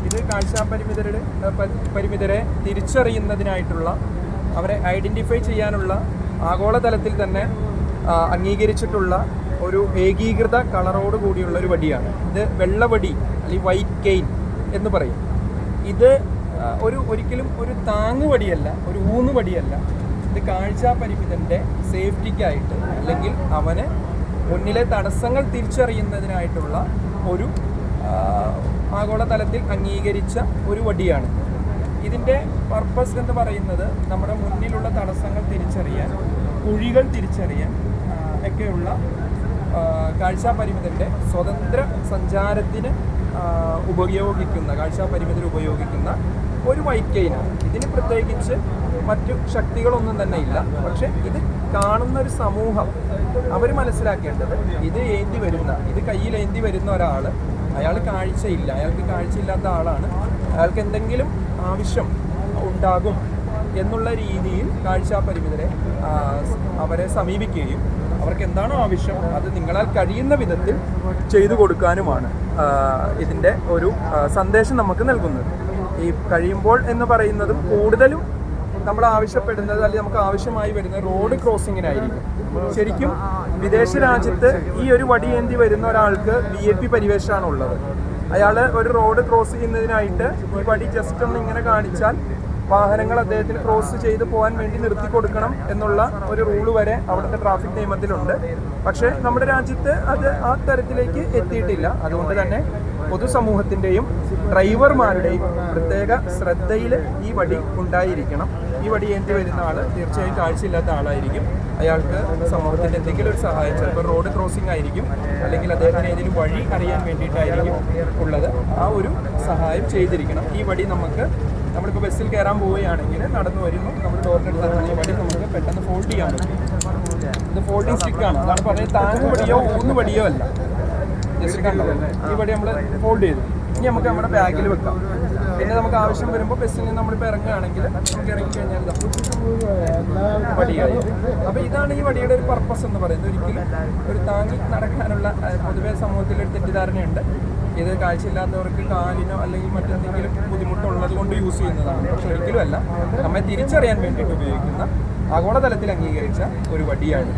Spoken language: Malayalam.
ഇത് പരിമിതരെ തിരിച്ചറിയുന്നതിനായിട്ടുള്ള, അവരെ ഐഡൻറ്റിഫൈ ചെയ്യാനുള്ള ആഗോളതലത്തിൽ തന്നെ അംഗീകരിച്ചിട്ടുള്ള ഒരു ഏകീകൃത കളറോട് കൂടിയുള്ള ഒരു വടിയാണ്. ഇത് വെള്ളവടി അല്ലെങ്കിൽ വൈറ്റ് കെയിൻ എന്ന് പറയും. ഇത് ഒരിക്കലും ഒരു താങ്ങുവടിയല്ല, ഒരു ഊന്നുവടിയല്ല. ഇത് കാഴ്ചാപരിമിതൻ്റെ സേഫ്റ്റിക്കായിട്ട് അല്ലെങ്കിൽ അവന് മുന്നിലെ തടസ്സങ്ങൾ തിരിച്ചറിയുന്നതിനായിട്ടുള്ള ഒരു ആഗോളതലത്തിൽ അംഗീകരിച്ച ഒരു വടിയാണ്. ഇതിൻ്റെ പർപ്പസ് എന്ന് പറയുന്നത് നമ്മുടെ മുന്നിലുള്ള തടസ്സങ്ങൾ തിരിച്ചറിയാൻ, കുഴികൾ തിരിച്ചറിയാൻ ഒക്കെയുള്ള കാഴ്ചാപരിമിതൻ്റെ സ്വതന്ത്ര സഞ്ചാരത്തിന് കാഴ്ചാപരിമിതർ ഉപയോഗിക്കുന്ന ഒരു വൈറ്റ് കെയിനാണ്. ഇതിന് പ്രത്യേകിച്ച് മറ്റു ശക്തികളൊന്നും തന്നെ ഇല്ല. പക്ഷെ ഇത് കാണുന്ന ഒരു സമൂഹം അവർ മനസ്സിലാക്കേണ്ടത്, ഇത് കയ്യിൽ ഏന്തി വരുന്ന ഒരാൾ, അയാൾക്ക് കാഴ്ചയില്ലാത്ത ആളാണ്, അയാൾക്ക് എന്തെങ്കിലും ആവശ്യം ഉണ്ടാകും എന്നുള്ള രീതിയിൽ കാഴ്ചാപരിമിതരെ അവരെ സമീപിക്കുകയും അവർക്ക് എന്താണോ ആവശ്യം അത് നിങ്ങളാൽ കഴിയുന്ന വിധത്തിൽ ചെയ്തു കൊടുക്കാനുമാണ് ഇതിൻ്റെ ഒരു സന്ദേശം നമുക്ക് നൽകുന്നത്. ഈ കഴിയുമ്പോൾ എന്ന് പറയുന്നതും കൂടുതലും നമ്മൾ ആവശ്യപ്പെടുന്നത്, അല്ലെങ്കിൽ നമുക്ക് ആവശ്യമായി വരുന്നത് റോഡ് ക്രോസിങ്ങിനായിരിക്കും. ശരിക്കും വിദേശ രാജ്യത്ത് ഈ ഒരു വടിയേന്തി വരുന്ന ഒരാൾക്ക് VIP പരിവേഷമാണുള്ളത്. അയാൾ ഒരു റോഡ് ക്രോസ് ചെയ്യുന്നതിനായിട്ട് ഈ വടി ജസ്റ്റ് ഒന്ന് ഇങ്ങനെ കാണിച്ചാൽ വാഹനങ്ങൾ അദ്ദേഹത്തിന് ക്രോസ് ചെയ്ത് പോകാൻ വേണ്ടി നിർത്തി കൊടുക്കണം എന്നുള്ള ഒരു റൂള് വരെ അവിടുത്തെ ട്രാഫിക് നിയമത്തിലുണ്ട്. പക്ഷേ നമ്മുടെ രാജ്യത്ത് അത് ആ തരത്തിലേക്ക് എത്തിയിട്ടില്ല. അതുകൊണ്ട് തന്നെ പൊതുസമൂഹത്തിൻ്റെയും ഡ്രൈവർമാരുടെയും പ്രത്യേക ശ്രദ്ധയിൽ ഈ വടി ഉണ്ടായിരിക്കണം. ഈ വടി ഏന്തി വരുന്ന ആൾ തീർച്ചയായും കാഴ്ചയില്ലാത്ത ആളായിരിക്കും. അയാൾക്ക് സമൂഹത്തിൻ്റെ എന്തെങ്കിലും ഒരു സഹായം, ചിലപ്പോൾ റോഡ് ക്രോസിംഗ് ആയിരിക്കും, അല്ലെങ്കിൽ അദ്ദേഹത്തിന് ഏതെങ്കിലും വഴി അറിയാൻ വേണ്ടിയിട്ടായിരിക്കും ഉള്ളത്. ആ ഒരു സഹായം ചെയ്തിരിക്കണം. ഈ വടി നമ്മളിപ്പോൾ ബസ്സിൽ കയറാൻ പോവുകയാണെങ്കിൽ നടന്നു വരുന്നു, നമ്മൾ ഡോറിൻ്റെ അടുത്ത് ഈ വടി നമുക്ക് പെട്ടെന്ന് ഫോൾഡ് ചെയ്യാൻ പറ്റും. ഇത് ഫോൾഡിങ് സ്റ്റിക്കാണ്. അതാണ് പറഞ്ഞത്, താങ്ങുവടിയോ ഊന്നുവടിയോ അല്ല. ജസ്റ്റ് കണ്ടോ, ഈ വടി നമ്മൾ ഫോൾഡ് ചെയ്തു. ഇനി നമുക്ക് നമ്മുടെ ബാഗിൽ വെക്കാം. പിന്നെ നമുക്ക് ആവശ്യം വരുമ്പോൾ ബസ്സിൽ നിന്ന് നമ്മളിപ്പോൾ ഇറങ്ങുകയാണെങ്കിൽ നമുക്ക് ഇറങ്ങിക്കഴിഞ്ഞാൽ വടിയായി. അപ്പോൾ ഇതാണ് ഈ വടിയുടെ ഒരു പർപ്പസ് എന്ന് പറയുന്നത്. ഒരിക്കലും ഒരു താങ്ങി നടക്കാനുള്ള, പൊതുവേ സമൂഹത്തിലൊരു തെറ്റിദ്ധാരണയുണ്ട്, ഇത് കാഴ്ചയില്ലാത്തവർക്ക് കാലിനോ അല്ലെങ്കിൽ മറ്റെന്തെങ്കിലും ബുദ്ധിമുട്ടുള്ളത് കൊണ്ട് യൂസ് ചെയ്യുന്നതാണ്. പക്ഷെ ഒരിക്കലും അല്ല, നമ്മെ തിരിച്ചറിയാൻ വേണ്ടിയിട്ട് ഉപയോഗിക്കുന്ന ആഗോളതലത്തിൽ അംഗീകരിച്ച ഒരു വടിയാണ്.